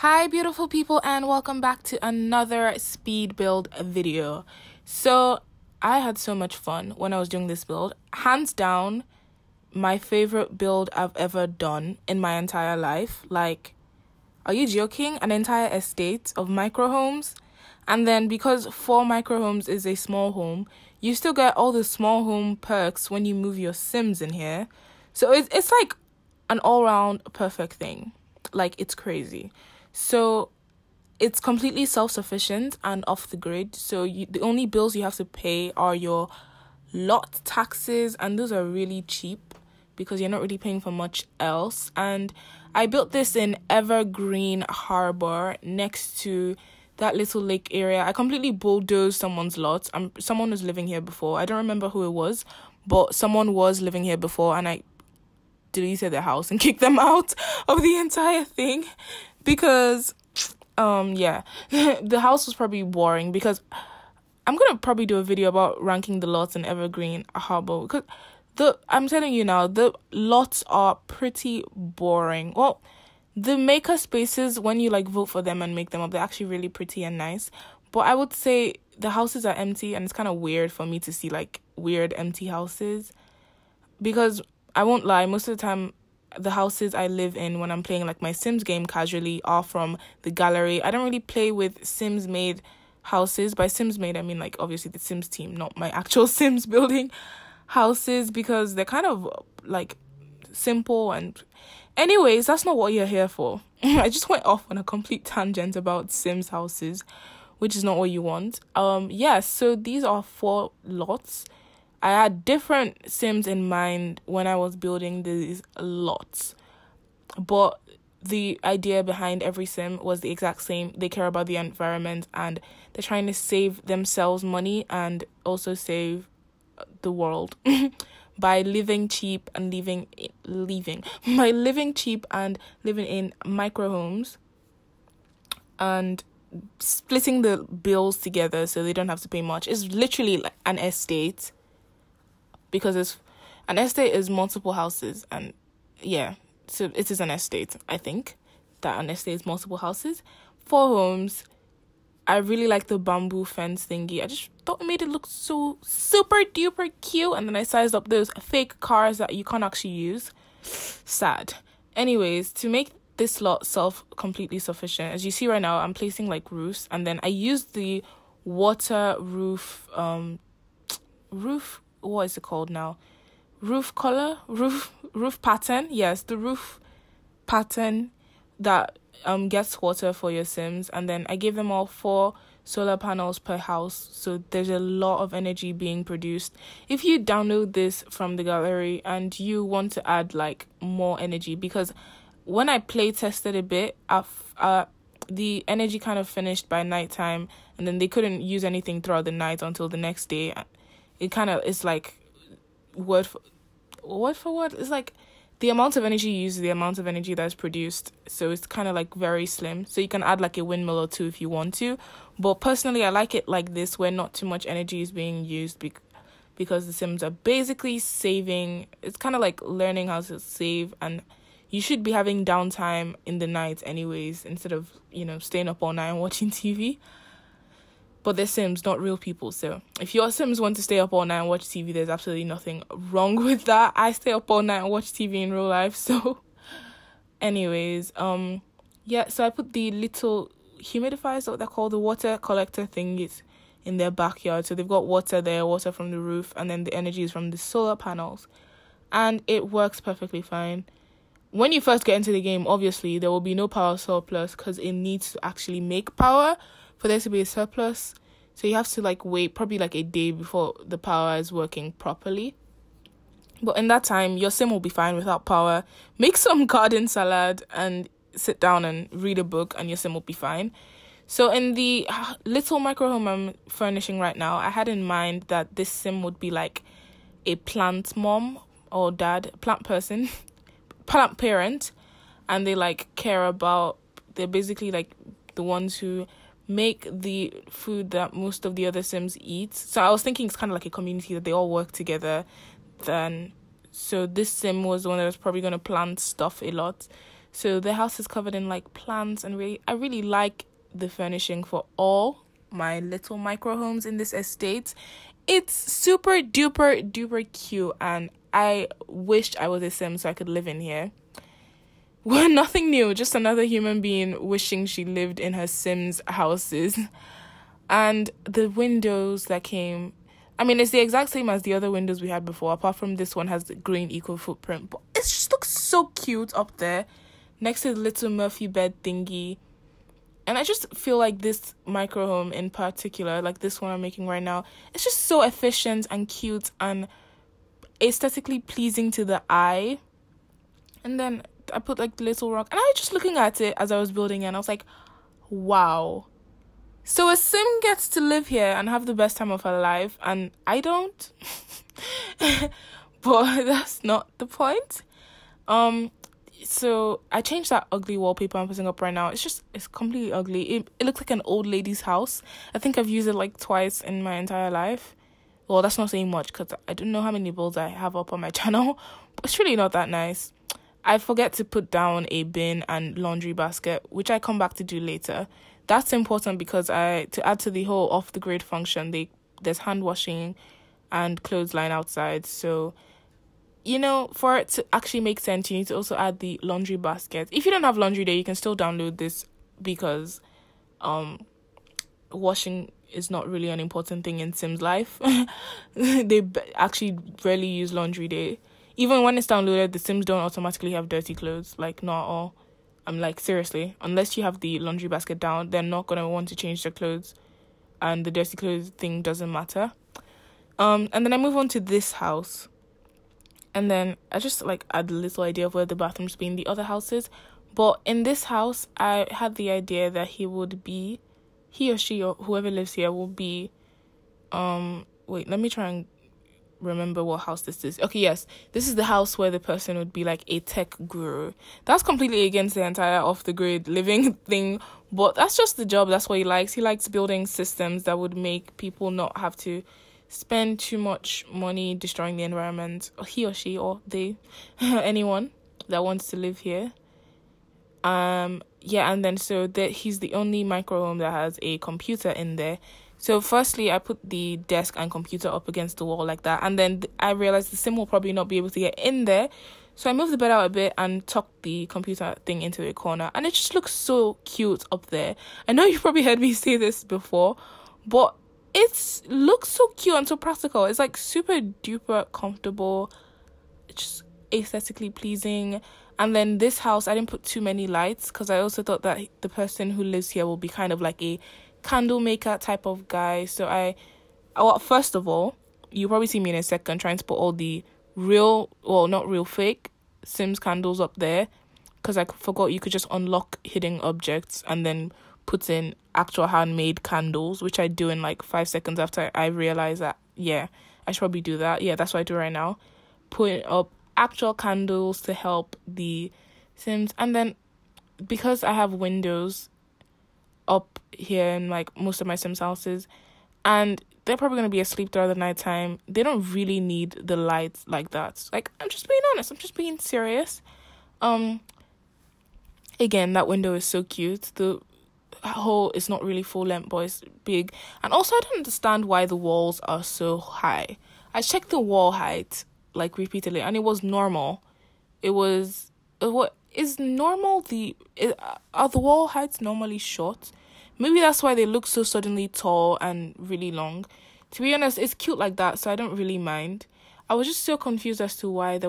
Hi beautiful people, and welcome back to another speed build video. So I had so much fun when I was doing this build. Hands down, my favorite build I've ever done in my entire life. Like, are you joking? An entire estate of micro homes. And then because 4 micro homes is a small home, you still get all the small home perks when you move your Sims in here. So it's like an all-round perfect thing. Like, it's crazy. So it's completely self-sufficient and off the grid. So the only bills you have to pay are your lot taxes, and those are really cheap because you're not really paying for much else. And I built this in Evergreen Harbor next to that little lake area. I completely bulldozed someone's lot. Someone was living here before. I don't remember who it was, but someone was living here before, and I deleted their house and kicked them out of the entire thing because the house was probably boring. Because I'm gonna probably do a video about ranking the lots in Evergreen Harbor, because I'm telling you now, the lots are pretty boring. Well, the maker spaces, when you like vote for them and make them up, they're actually really pretty and nice, but I would say the houses are empty, and it's kind of weird for me to see like weird empty houses, because I won't lie, most of the time the houses I live in when I'm playing like my Sims game casually are from the gallery. I don't really play with Sims made houses. By Sims made, I mean like obviously the Sims team, not my actual Sims building houses, because they're kind of like simple. And anyways, that's not what you're here for. I just went off on a complete tangent about Sims houses, which is not what you want. So these are 4 lots. I had different Sims in mind when I was building these lots, but the idea behind every Sim was the exact same. They care about the environment, and they're trying to save themselves money and also save the world by living cheap and living in micro homes and splitting the bills together so they don't have to pay much. It's literally like an estate, because an estate is multiple houses, and so it is an estate. I think that an estate is multiple houses, 4 homes. I really like the bamboo fence thingy. I just thought it made it look so super duper cute, and then I sized up those fake cars that you can't actually use. Sad. Anyways, to make this lot completely sufficient, as you see right now, I'm placing like roofs, and then I used the water roof what is it called now? Roof pattern. Yes, the roof pattern that gets water for your Sims. And then I gave them all 4 solar panels per house, so there's a lot of energy being produced. If you download this from the gallery and you want to add like more energy, because when I play tested a bit, the energy kind of finished by nighttime, and then they couldn't use anything throughout the night until the next day. It kind of is like word for word. It's like the amount of energy you use is the amount of energy that's produced. So it's kind of like very slim. So you can add like a windmill or 2 if you want to. But personally, I like it like this, where not too much energy is being used, because the Sims are basically saving. It's kind of like learning how to save, and you should be having downtime in the night anyways, instead of, staying up all night and watching TV. But they're Sims, not real people. So if your Sims want to stay up all night and watch TV, there's absolutely nothing wrong with that. I stay up all night and watch TV in real life. So anyways, so I put the little humidifiers, what they're called, the water collector thingies, in their backyard. So they've got water there, water from the roof, and then the energy is from the solar panels. And it works perfectly fine. When you first get into the game, obviously, there will be no power surplus, because it needs to actually make power for there to be a surplus. So you have to like wait probably like a day before the power is working properly. But in that time, your Sim will be fine without power. Make some garden salad and sit down and read a book, and your Sim will be fine. So in the little micro home I'm furnishing right now, I had in mind that this Sim would be like a plant mom or dad, plant person, plant parent, and they like care about, they're basically like the ones who make the food that most of the other Sims eat. So I was thinking it's kind of like a community, that they all work together. So this Sim was the one that was probably going to plant stuff a lot. So the house is covered in like plants, and I really like the furnishing for all my little micro homes in this estate. It's super duper cute, and I wished I was a sim so I could live in here. Well, nothing new, just another human being wishing she lived in her Sims houses. And the windows that came, I mean, it's the exact same as the other windows we had before, apart from this one has the green eco footprint. But it just looks so cute up there, next to the little Murphy bed thingy. And I just feel like this micro home in particular, like this one I'm making right now, it's just so efficient and cute and aesthetically pleasing to the eye. And then I put like the little rock, and I was just looking at it as I was building it, and I was like, wow. So a sim gets to live here and have the best time of her life, and I don't. But that's not the point. So I changed that ugly wallpaper I'm putting up right now. It's completely ugly. It looks like an old lady's house. I think I've used it like twice in my entire life. Well, that's not saying much because I don't know how many builds I have up on my channel, but it's really not that nice. I forget to put down a bin and laundry basket, which I come back to do later. That's important because to add to the whole off the grid function, there's hand washing and clothesline outside. So, for it to actually make sense, you need to also add the laundry basket. If you don't have laundry day, you can still download this because washing is not really an important thing in Sims life. They actually rarely use laundry day. Even when it's downloaded, the Sims don't automatically have dirty clothes. Like, not all. I'm like, seriously. Unless you have the laundry basket down, they're not going to want to change their clothes. And the dirty clothes thing doesn't matter. And then I move on to this house. And then I just, like, add a little idea of where the bathrooms be in the other houses. But in this house, I had the idea that he or she, or whoever lives here will be... Wait, let me try and remember what house this is. Okay, yes, this is the house where the person would be like a tech guru. That's completely against the entire off the grid living thing, but that's just the job. That's what he likes. He likes building systems that would make people not have to spend too much money destroying the environment. He or she or they anyone that wants to live here. And then so that he's the only micro home that has a computer in there. So firstly, I put the desk and computer up against the wall like that. And then I realized the sim will probably not be able to get in there. So I moved the bed out a bit and tucked the computer thing into a corner. And it just looks so cute up there. I know you've probably heard me say this before, but it looks so cute and so practical. It's like super duper comfortable. It's just aesthetically pleasing. And then this house, I didn't put too many lights because I also thought that the person who lives here will be kind of like a candle maker type of guy. So first of all, you'll probably see me in a second trying to put all the fake Sims candles up there because I forgot you could just unlock hidden objects and then put in actual handmade candles, which I do in like 5 seconds after I realize that, yeah, I should probably do that. Yeah, that's what I do right now. Put up actual candles to help the Sims. And then because I have windows up here in like most of my Sims houses, and they're probably going to be asleep throughout the nighttime, they don't really need the lights like that. Like, I'm just being honest, I'm just being serious. Again, that window is so cute. The hole is not really full length, but it's big. And also, I don't understand why the walls are so high. I checked the wall height like repeatedly, and it was normal. It was what is normal. Are the wall heights normally short? Maybe that's why they look so suddenly tall and really long. To be honest, it's cute like that, so I don't really mind. I was just so confused as to why the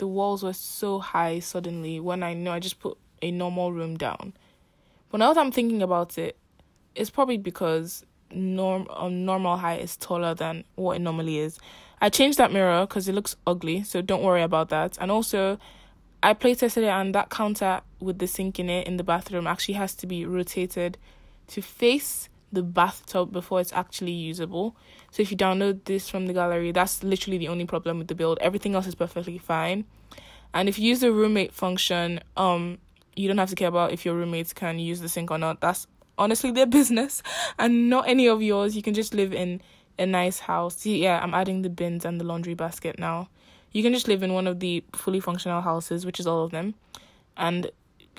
walls were so high suddenly when I know I just put a normal room down. But now that I'm thinking about it, it's probably because normal height is taller than what it normally is. I changed that mirror because it looks ugly, so don't worry about that. And also, I playtested it, and that counter with the sink in it in the bathroom actually has to be rotated to face the bathtub before it's actually usable. So if you download this from the gallery, that's literally the only problem with the build. Everything else is perfectly fine. And if you use the roommate function, you don't have to care about if your roommates can use the sink or not. That's honestly their business and not any of yours. You can just live in a nice house. See, yeah, I'm adding the bins and the laundry basket now. You can just live in one of the fully functional houses, which is all of them. And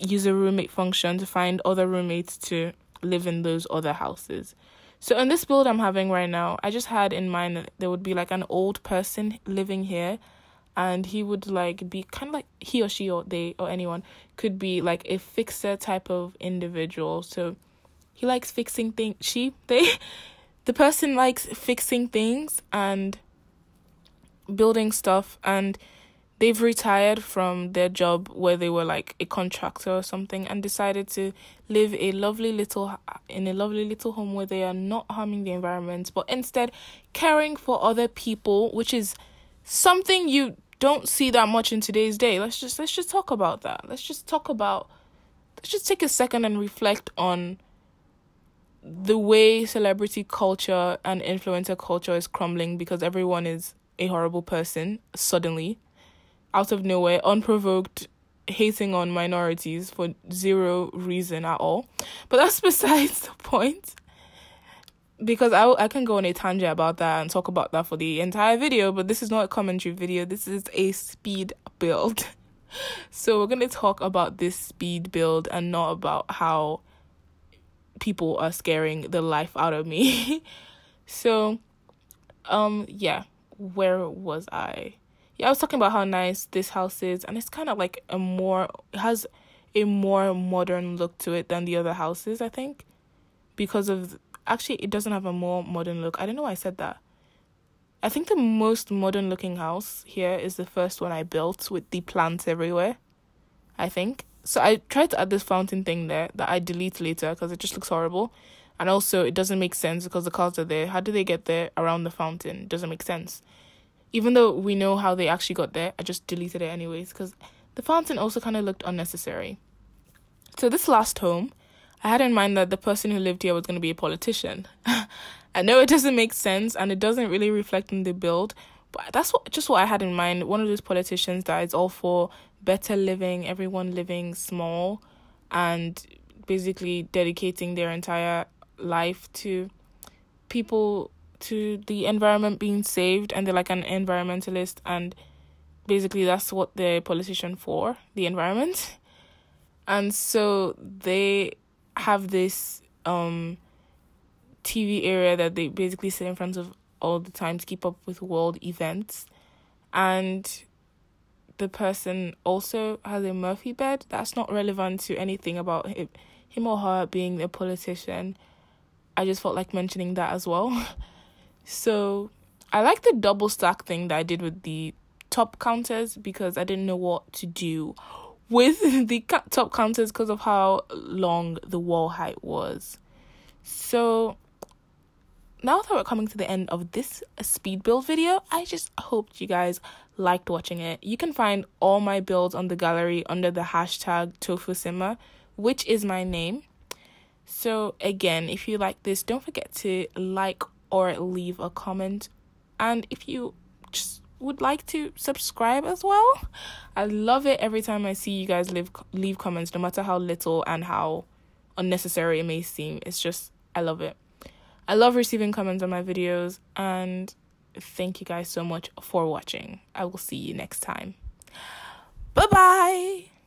use a roommate function to find other roommates to live in those other houses. So in this build I'm having right now, I just had in mind that there would be like an old person living here, and he would like be kind of like, he or she or they or anyone could be like a fixer type of individual. So he likes fixing things. The person likes fixing things and building stuff, and they've retired from their job where they were like a contractor or something, and decided to live in a lovely little home where they are not harming the environment, but instead caring for other people, which is something you don't see that much in today's day. Let's just talk about that. Let's just take a second and reflect on the way celebrity culture and influencer culture is crumbling because everyone is a horrible person suddenly, out of nowhere, unprovoked, hating on minorities for zero reason at all. But that's besides the point, because I can go on a tangent about that and talk about that for the entire video, but this is not a commentary video. This is a speed build. So we're going to talk about this speed build and not about how people are scaring the life out of me. So, yeah, where was I? Yeah, I was talking about how nice this house is, and it's kind of like it has a more modern look to it than the other houses, I think, because of, actually, it doesn't have a more modern look. I don't know why I said that. I think the most modern looking house here is the first one I built with the plants everywhere, I think. So I tried to add this fountain thing there that I delete later because it just looks horrible. And also it doesn't make sense because the cars are there. How do they get there around the fountain? It doesn't make sense. Even though we know how they actually got there, I just deleted it anyways because the fountain also kind of looked unnecessary. So this last home, I had in mind that the person who lived here was going to be a politician. I know it doesn't make sense and it doesn't really reflect in the build, but that's what I had in mind. One of those politicians that is all for better living, everyone living small, and basically dedicating their entire life to people, to the environment being saved, and they're like an environmentalist, and basically that's what they're a politician for, the environment. And so they have this TV area that they basically sit in front of all the time to keep up with world events, and the person also has a Murphy bed. That's not relevant to anything about him or her being a politician. I just felt like mentioning that as well. So I like the double stack thing that I did with the top counters because I didn't know what to do with the top counters because of how long the wall height was. So now that we're coming to the end of this speed build video, I just hoped you guys liked watching it. You can find all my builds on the gallery under the hashtag TofuSimmer, which is my name. So again, if you like this, don't forget to like or leave a comment. And if you just would like to subscribe as well, I love it every time I see you guys leave comments, no matter how little and how unnecessary it may seem. It's just, I love it. I love receiving comments on my videos, and thank you guys so much for watching. I will see you next time. Bye-bye!